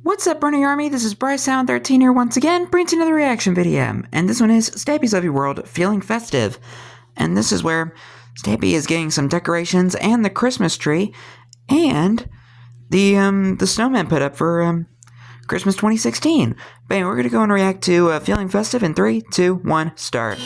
What's up, Burning Army? This is BryceAllen13 here once again, bringing you another reaction video. And this one is Stampy's Lovely World Feeling Festive. And this is where Stampy is getting some decorations and the Christmas tree and the snowman put up for Christmas 2016. But anyway, we're gonna go and react to Feeling Festive in 3, 2, 1, start.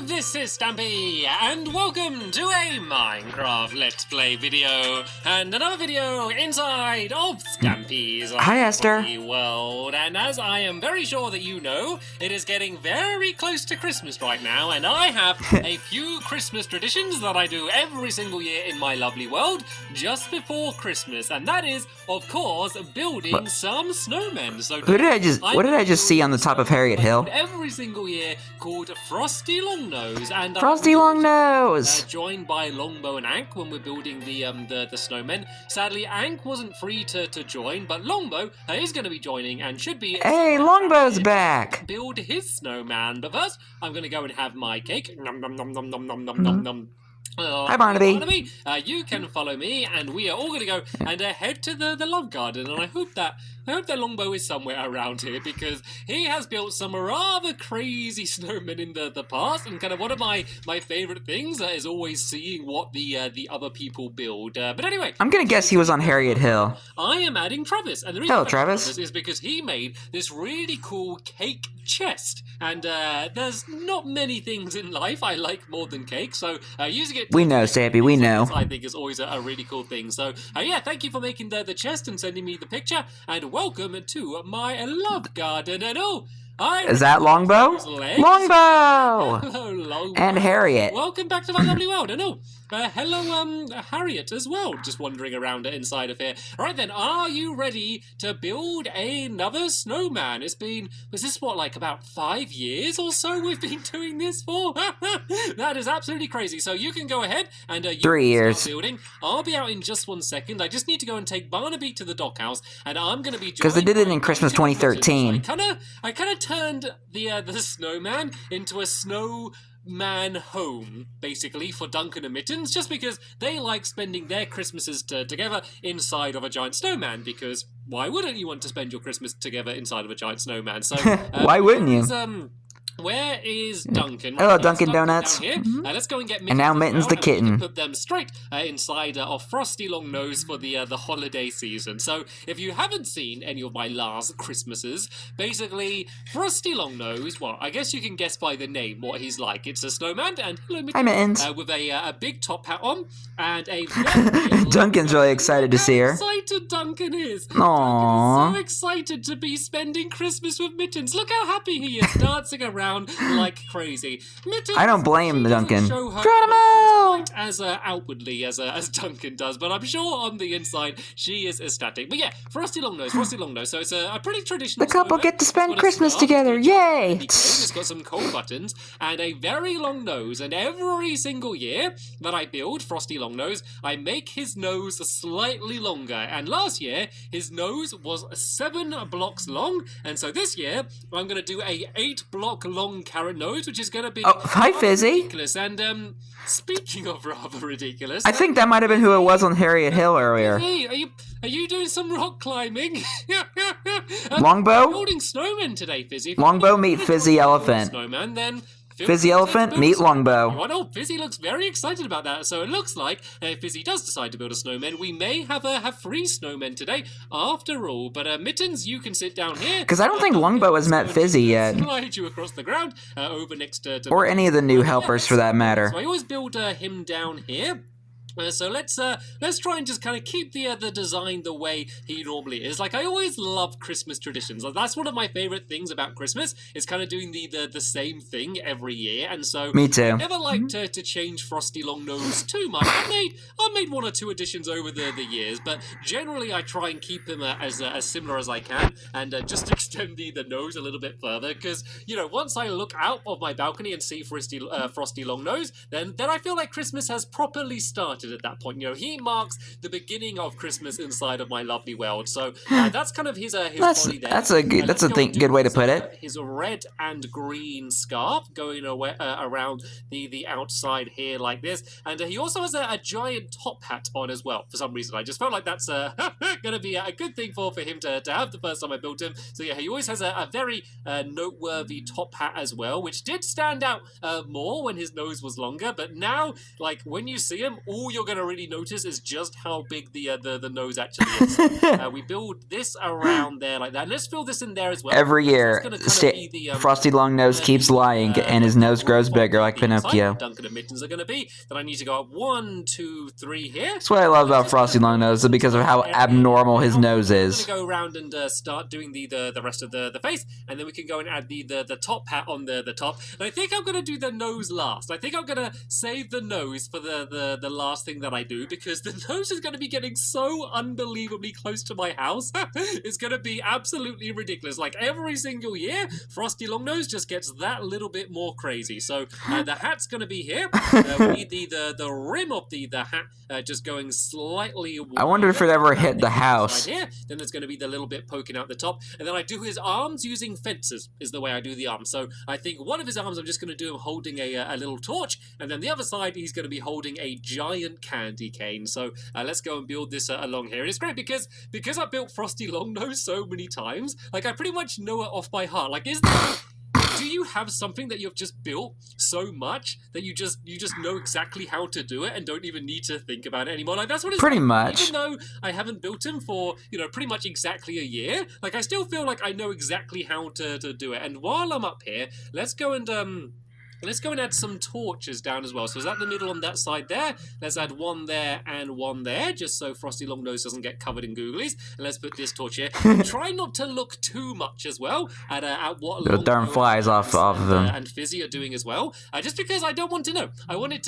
This is Stampy, and welcome to a Minecraft Let's Play video, and another video inside of Stampy's Hi, Esther. World. And as I am very sure that you know, it is getting very close to Christmas right now, and I have a few Christmas traditions that I do every single year in my lovely world just before Christmas, and that is, of course, building some snowmen. So what did I just see on the top of Harriet Hill? Every single year called Frosty Longnose. And Frosty Longnose! Joined by Longbow and Ank when we're building the snowmen. Sadly, Ank wasn't free to join, but Longbow is going to be joining and should be. Hey, Longbow's back! Build his snowman. But first, I'm going to go and have my cake. Nom nom nom nom nom nom nom nom nom. Hi, Barnaby. You can follow me, and we are all going to go and head to the love garden. And I hope that Longbow is somewhere around here, because he has built some rather crazy snowmen in the past. And kind of one of my favorite things is always seeing what the other people build. But anyway, I'm gonna guess he was on Harriet Hill. I am adding Travis, and the reason Hello, Travis. Travis is because he made this really cool cake chest. And there's not many things in life I like more than cake, so using it. We know, Stampy, we know. I think is always a really cool thing. So yeah, thank you for making the chest and sending me the picture, and welcome to my love garden. And is that Longbow? Longbow! Hello, Longbow. And Harriet. Welcome back to my lovely world. And hello, Harriet as well, just wandering around inside of here. Right then, are you ready to build another snowman? Was this what, like about 5 years or so we've been doing this for? That is absolutely crazy. So you can go ahead and you 3 years. Building. I'll be out in just 1 second. I just need to go and take Barnaby to the dockhouse, and I'm going to be because they did it in Christmas 2013. I kind of turned the snowman into a snowman home, basically, for Duncan and Mittens, just because they like spending their Christmases together inside of a giant snowman, because why wouldn't you want to spend your Christmas together inside of a giant snowman? So why wouldn't you? Where is Duncan? Hello, Dunkin' Donuts. Let's go and get Mittens. And now Mittens the kitten. Put them straight inside of Frosty Longnose for the holiday season. So if you haven't seen any of my last Christmases, basically Frosty Longnose, well, I guess you can guess by the name what he's like. It's a snowman, and hello, Mittens. Hi, Mittens. With a big top hat on and a very Duncan's really excited to see her. Excited Duncan is. Aww. Duncan is so excited to be spending Christmas with Mittens. Look how happy he is, dancing around like crazy. Mittens, I don't blame Duncan. Geronimo! As outwardly as Duncan does, but I'm sure on the inside she is ecstatic. But yeah, Frosty Longnose. So it's a pretty traditional. The couple get to spend Christmas together. Yay! It's got some coal buttons and a very long nose, and every single year that I build Frosty Longnose, I make his nose slightly longer. And last year his nose was 7 blocks long, and so this year I'm going to do a 8-block long carrot nose, which is going to be hi, Fizzy. ridiculous. And speaking of rather ridiculous, I think that might have been who it was on Harriet Hill earlier. Hey, are you doing some rock climbing? Longbow? Building snowmen today, Fizzy. Longbow meet Fizzy Elephant. Snowman, then Fizzy Elephant meet Longbow. Oh no, Fizzy looks very excited about that. So it looks like if Fizzy does decide to build a snowman, we may have 3 snowmen today after all. But Mittens, you can sit down here. Because I don't think Longbow has met Fizzy yet. Slide you across the ground over next to or any of the new helpers for that matter. So I always build him down here. So let's try and just kind of keep the design the way he normally is. Like, I always love Christmas traditions. Like, that's one of my favorite things about Christmas, is kind of doing the same thing every year. And so me too. I never like to change Frosty Longnose too much. I've made 1 or 2 additions over the years, but generally I try and keep him as similar as I can, and just extend the nose a little bit further, because once I look out of my balcony and see Frosty Longnose, then I feel like Christmas has properly started. started at that point. You know, he marks the beginning of Christmas inside of my lovely world. So that's kind of his body there. That's a good way to put it. His red and green scarf going around the outside here like this, and he also has a giant top hat on as well. For some reason, I just felt like that's going to be a good thing for him to have the first time I built him. So yeah, he always has a very noteworthy top hat as well, which did stand out more when his nose was longer. But now, like when you see him, all you're going to really notice is just how big the nose actually is. We build this around there like that. And let's fill this in there as well. Every year, Frosty Longnose keeps lying, and his nose grows bigger like Pinocchio. Duncan and Mittens are going to be. Then I need to go up 1, 2, 3 here. That's what I love about Frosty Longnose, because of how abnormal his nose is. I'm going to go around and start doing the rest of the face, and then we can go and add the top hat on the top. And I think I'm going to do the nose last. I think I'm going to save the nose for the last thing that I do, because the nose is going to be getting so unbelievably close to my house. It's going to be absolutely ridiculous. Like every single year, Frosty Longnose just gets that little bit more crazy. So the hat's going to be here. We need the rim of the hat just going slightly wider. I wonder if it ever hit the house. Here. Then there's going to be the little bit poking out the top. And then I do his arms using fences is the way I do the arms. So I think one of his arms I'm just going to do him holding a little torch. And then the other side he's going to be holding a giant candy cane. So let's go and build this along here. And it's great because I built Frosty Longnose so many times. Like I pretty much know it off by heart. Like do you have something that you've just built so much that you just know exactly how to do it and don't even need to think about it anymore? Like that's what it's pretty like. much. Even though I haven't built him for pretty much exactly a year, like I still feel like I know exactly how to do it. And while I'm up here, let's go and add some torches down as well. So is that the middle on that side there? Let's add one there and one there, just so Frosty Longnose doesn't get covered in googlies. And let's put this torch here. Try not to look too much as well at what the darn flies off of them. And Fizzy are doing as well. Just because I don't want to know. I want it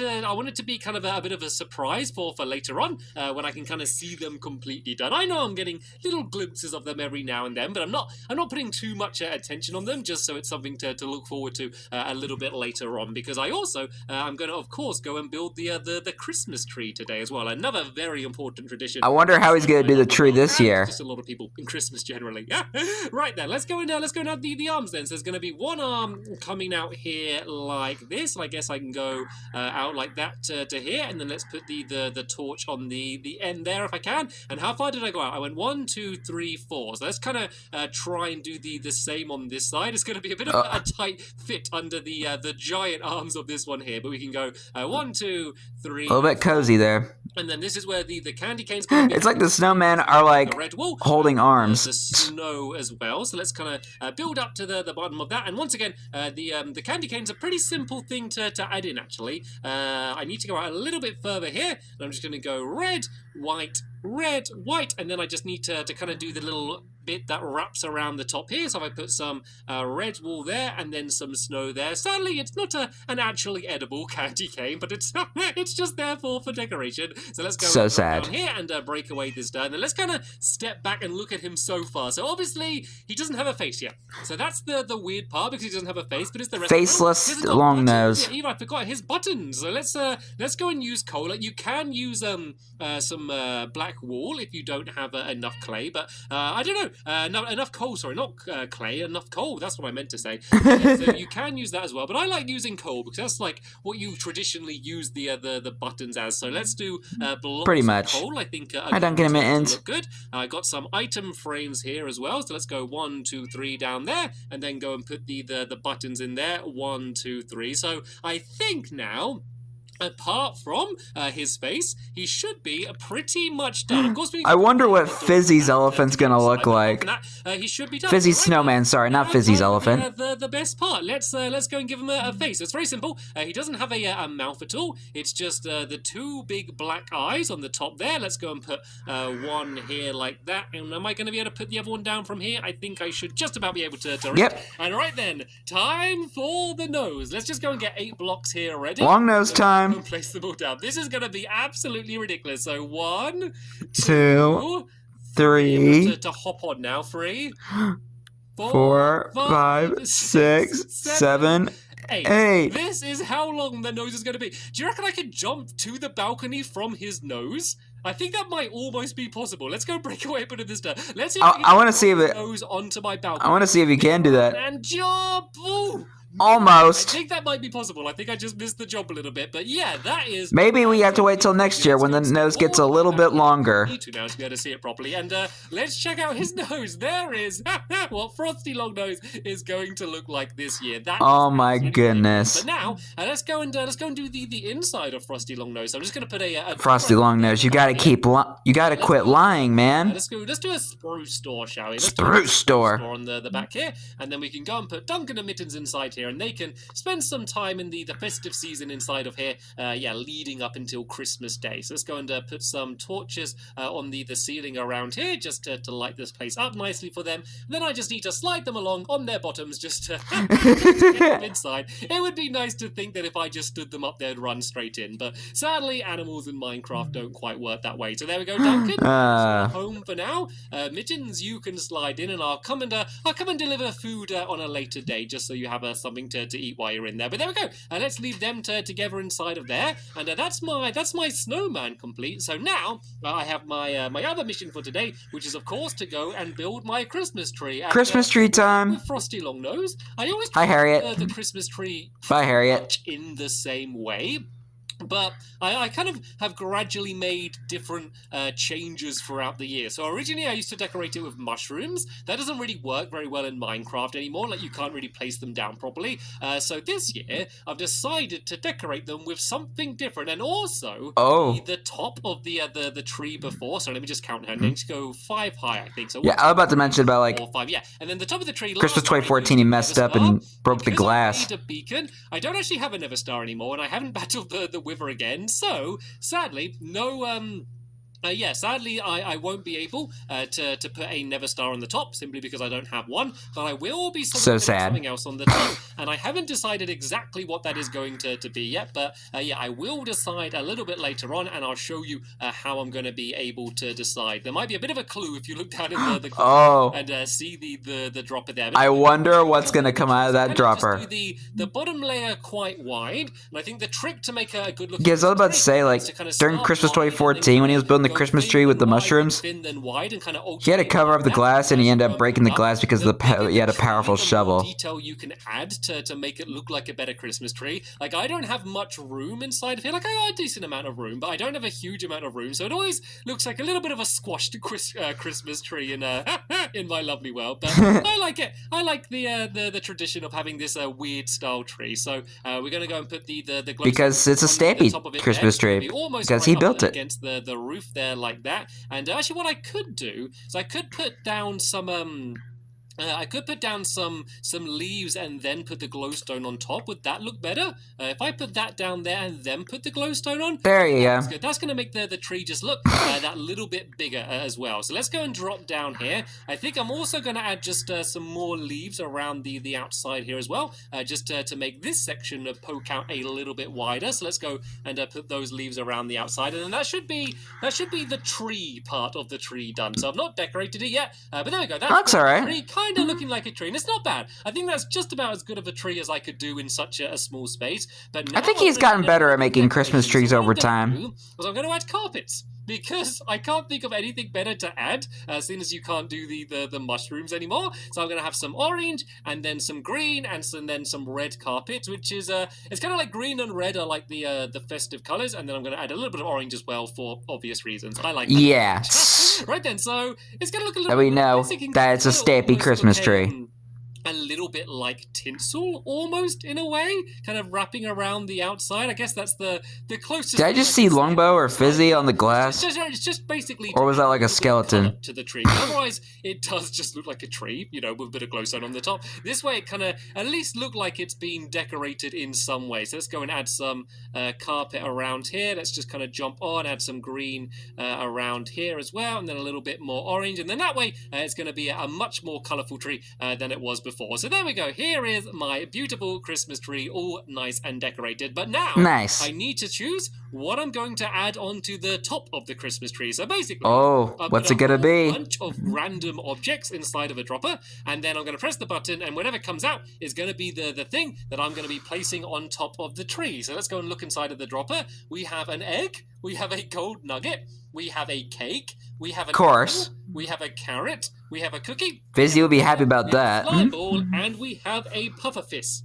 to be kind of a bit of a surprise for later on when I can kind of see them completely done. I know I'm getting little glimpses of them every now and then, but I'm not putting too much attention on them, just so it's something to look forward to a little bit later on, because I also I'm going to of course go and build the Christmas tree today as well. Another very important tradition. I wonder how he's going to do the tree this year. Just a lot of people in Christmas generally. Yeah. Right then, let's go and add the arms then. So there's going to be one arm coming out here like this. And I guess I can go out like that to here, and then let's put the torch on the end there if I can. And how far did I go out? I went 1, 2, 3, 4. So let's kind of try and do the same on this side. It's going to be a bit of a tight fit under the giant arms of this one here, but we can go 1, 2, 3. A little bit cozy there. And then this is where the candy cane's going to be. It's like the snowmen are like holding arms. The snow as well. So let's kind of build up to the bottom of that. And once again, the candy cane's a pretty simple thing to add in actually. I need to go out a little bit further here, and I'm just going to go red, white, and then I just need to kind of do the little bit that wraps around the top here. So if I put some red wool there and then some snow there. Sadly, it's not an actually edible candy cane, but it's just there for decoration. So let's go down here and break away this dirt. And then let's kind of step back and look at him so far. So obviously, he doesn't have a face yet. So that's the weird part, because he doesn't have a face, but it's the rest faceless long nose. Yeah, even I forgot his buttons. So let's go and use coal. You can use some black wool if you don't have enough clay, but I don't know. Enough coal, sorry, not clay, enough coal, that's what I meant to say. So you can use that as well, but I like using coal because that's like what you traditionally use the buttons as. So let's do blocks pretty much of coal. I think I don't get it. Look good. I got some item frames here as well, so let's go 1, 2, 3 down there, and then go and put the buttons in there. 1, 2, 3. So I think now, apart from his face, he should be pretty much done. Of course, I wonder what Fizzy's elephant's gonna look like. He should be done. Fizzy's snowman, sorry, not Fizzy's elephant. The best part. Let's go and give him a face. It's very simple. He doesn't have a mouth at all. It's just the 2 big black eyes on the top there. Let's go and put one here like that. And am I going to be able to put the other one down from here? I think I should just about be able to read. Yep. And right then, time for the nose. Let's just go and get 8 blocks here already. Long nose time. And place them all down. This is going to be absolutely ridiculous. So 1, 2, 3. To hop on now. 3, 4, 5, 6, 7, Hey. This is how long the nose is going to be. Do you reckon I can jump to the balcony from his nose? I think that might almost be possible. Let's go break away a bit of this stuff. Let's see if I want to see if his it. nose onto my balcony. I want to see if you can do that. And jump! Ooh. Almost. I think that might be possible. I think I just missed the jump a little bit. But yeah, that is... Maybe we have to wait till next year when the nose gets a little bit longer. Need to now to be able to see it properly. And let's check out his nose. There is what Frosty Longnose is going to look like this year. That Oh my goodness. But now let's go and do the inside of Frosty Longnose. So I'm just going to put a Frosty Longnose, you gotta quit lying, man. Let's do a spruce door, shall we? Let's Spruce door. On the back here, and then we can go and put Duncan and Mittens inside here, and they can spend some time in the festive season inside of here, leading up until Christmas Day. So let's go and put some torches on the ceiling around here, just to light this place up nicely for them. And then I just need to slide them along on their bottoms, just to get them inside. It would be nice to think that if I just stood them up, they'd run straight in, but sadly, animals in Minecraft don't quite work that way. So there we go, Duncan. Home for now. Mittens, you can slide in, and I'll come and deliver food on a later day, just so you have something to eat while you're in there. But there we go. Let's leave them together inside of there, and that's my snowman complete. So now I have my other mission for today, which is of course to go and build my Christmas tree. And, Christmas tree time. With Frosty Longnose, I always Hi, Harriet. the Christmas tree. Bye, Harriet. In the same way. But I kind of have gradually made different changes throughout the year. So originally I used to decorate it with mushrooms. That doesn't really work very well in Minecraft anymore. Like, you can't really place them down properly. So this year I've decided to decorate them with something different. And also the top of the tree before. So let me just count her. Then just go 5 high, I think. So yeah, I was about to mention about like 4, 5, yeah. And then the top of the tree. Christmas 2014, he messed up and broke the glass. I made a beacon. I don't actually have a Never Star anymore, and I haven't battled the Wither again, so sadly no sadly, I won't be able to put a Never Star on the top, simply because I don't have one, but I will be something else on the top, and I haven't decided exactly what that is going to be yet, but I will decide a little bit later on, and I'll show you how I'm going to be able to decide. There might be a bit of a clue if you look down in the corner and see the dropper there. But I wonder what's going to come out of that dropper. Just do the bottom layer quite wide, and I think the trick to make a good looking... Yeah, I was about to say, like, during Christmas 2014, when he was building the Christmas tree with the mushrooms, he had to cover up the glass, and he ended up breaking the glass because he had a powerful shovel. Detail you can add to make it look like a better Christmas tree. Like, I don't have much room inside of here. Like, I got a decent amount of room, but I don't have a huge amount of room, so it always looks like a little bit of a squashed Christmas tree in my lovely world. But I like it. I like the tradition of having this weird style tree. So we're gonna go and put the because it's a Stampy Christmas tree, because he built it against the roof there, like that. And actually, what I could do is I could put down some some leaves and then put the glowstone on top. Would that look better? If I put that down there and then put the glowstone on, there you go. That's going to make the tree just look that little bit bigger as well. So let's go and drop down here. I think I'm also going to add just some more leaves around the outside here as well, just to make this section poke out a little bit wider. So let's go and put those leaves around the outside, and then that should be the tree part of the tree done. So I've not decorated it yet, but there we go. That looks alright. Tree kind of looking like a tree, and it's not bad. I think that's just about as good of a tree as I could do in such a small space. But now I think he's gotten better at making Christmas trees over time. I'm going to add carpets, because I can't think of anything better to add, seeing as you can't do the mushrooms anymore. So I'm going to have some orange, and then some green, and then some red carpet, which is it's kind of like green and red are like the festive colors, and then I'm going to add a little bit of orange as well for obvious reasons. I like that. Yeah. Right then, so it's going to look a little bit... we know that it's a Stampy Christmas tree. A little bit like tinsel, almost, in a way, kind of wrapping around the outside. I guess that's the closest... Did I just see Longbow or Fizzy on the glass? It's just basically... Or was that like a skeleton? ...to the tree. Otherwise, it does just look like a tree, you know, with a bit of glowstone on the top. This way, it kind of at least look like it's been decorated in some way. So let's go and add some carpet around here. Let's just kind of jump on, add some green around here as well, and then a little bit more orange. And then that way, it's going to be a much more colourful tree than it was before. before. So there we go. Here is my beautiful Christmas tree, all nice and decorated. But now Nice. I need to choose what I'm going to add onto the top of the Christmas tree. So basically, what's it gonna be? A bunch of random objects inside of a dropper, and then I'm going to press the button, and whatever comes out is going to be the thing that I'm going to be placing on top of the tree. So let's go and look inside of the dropper. We have an egg, we have a gold nugget, we have a cake, we have an apple, we have a carrot, we have a cookie. Fizzy will be happy about that. Slime ball, and we have a puffer fish.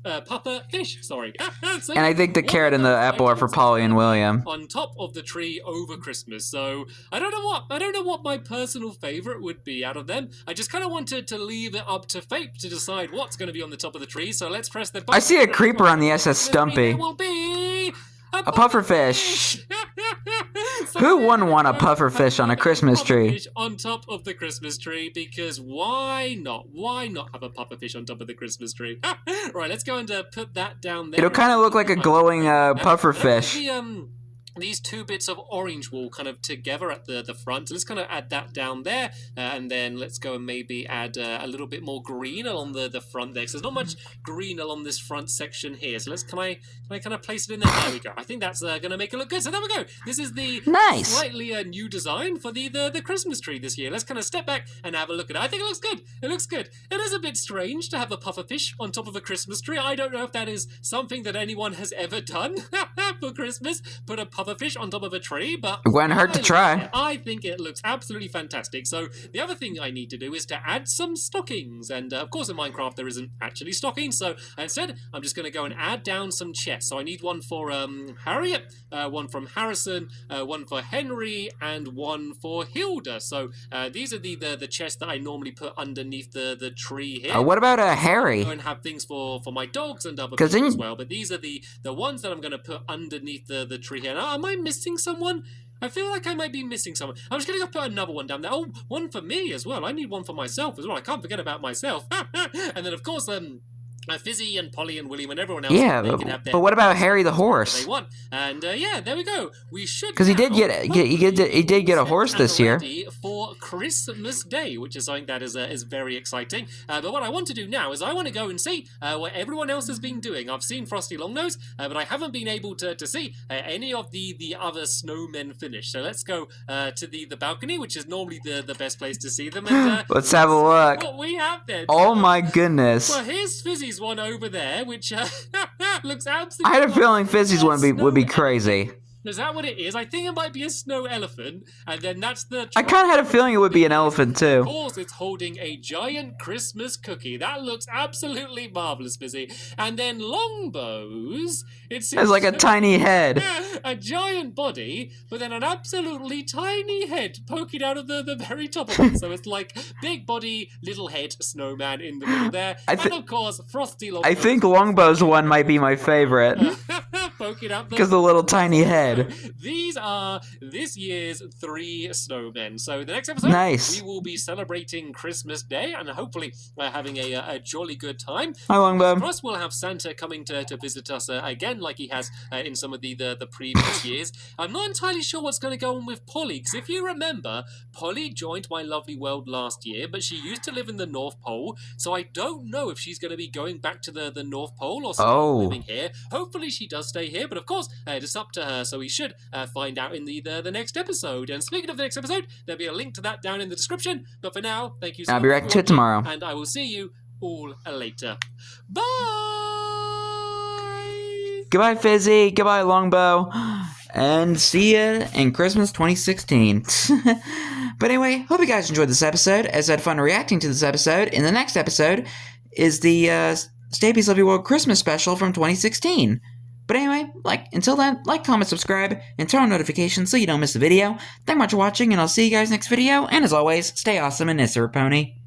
Sorry. So and I think the carrot and the apple are for Polly and William. On top of the tree over Christmas. So I don't know what my personal favorite would be out of them. I just kind of wanted to leave it up to fate to decide what's going to be on the top of the tree. So let's press the button. I see a creeper on the SS Stumpy. It will be a pufferfish. Who wouldn't want a pufferfish on a Christmas tree? On top of the Christmas tree, because why not? Why not have a pufferfish on top of the Christmas tree? Right, let's go and put that down there. It'll kind of look like a glowing pufferfish. These two bits of orange wool kind of together at the front. So let's kind of add that down there, and then let's go and maybe add a little bit more green along the front there. So there's not much green along this front section here. So can I kind of place it in there? There we go. I think that's going to make it look good. So there we go. This is the slightly new design for the Christmas tree this year. Let's kind of step back and have a look at it. I think it looks good. It looks good. It is a bit strange to have a pufferfish on top of a Christmas tree. I don't know if that is something that anyone has ever done for Christmas. Put a pufferfish on top of a tree, but it wouldn't hurt to try. I think it looks absolutely fantastic. So the other thing I need to do is to add some stockings, and of course in Minecraft there isn't actually stockings, so instead I'm just going to go and add down some chests. So I need one for Harriet, one from Harrison, one for Henry, and one for Hilda. So these are the chests that I normally put underneath the tree here. What about Harry? Go and have things for my dogs and other people as well, but these are the ones that I'm going to put underneath the tree here. Now, am I missing someone? I feel like I might be missing someone. I'm just going to go put another one down there. Oh, one for me as well. I need one for myself as well. I can't forget about myself. And then, of course, Fizzy and Polly and William and everyone else. Yeah, but what about Harry the horse? They want, and yeah, there we go. We should because he did get a horse this year for Christmas Day, which is something that is very exciting. But what I want to do now is I want to go and see what everyone else has been doing. I've seen Frosty Longnose, but I haven't been able to see any of the other snowmen finish. So let's go to the balcony, which is normally the best place to see them. And let's have a look. What we have there. Oh my goodness. Well, here's Fizzy's one over there, which looks absolutely. I had a feeling Fizzy's one would be crazy. Is that what it is? I think it might be a snow elephant, and then that's the... I kind of had a feeling it would be an elephant, too. Of course, it's holding a giant Christmas cookie. That looks absolutely marvelous, Fizzy. And then Longbow's... It has like a tiny head. A giant body, but then an absolutely tiny head poking out of the very top of it. So it's like big body, little head, snowman in the middle there. And of course, Frosty Longbow's... I think Longbow's one might be my favorite. Poking out because the little tiny head. These are this year's 3 snowmen. So the next episode, we will be celebrating Christmas Day and hopefully having a jolly good time. Hi, Longbow. Plus, we'll have Santa coming to visit us again, like he has in some of the previous years. I'm not entirely sure what's going to go on with Polly, because if you remember, Polly joined My Lovely World last year, but she used to live in the North Pole, so I don't know if she's going to be going back to the North Pole or living here. Hopefully she does stay here, but of course, it's up to her, so we should find out in the next episode. And speaking of the next episode, there'll be a link to that down in the description. But for now, thank you so much. I'll be back to it tomorrow. And I will see you all later. Bye! Goodbye, Fizzy. Goodbye, Longbow. And see ya in Christmas 2016. But anyway, hope you guys enjoyed this episode, as I had fun reacting to this episode. In the next episode is the Stampy's Lovely World Christmas special from 2016. But anyway, until then, comment, subscribe, and turn on notifications so you don't miss a video. Thank you much for watching, and I'll see you guys next video. And as always, stay awesome and Nisser Pony.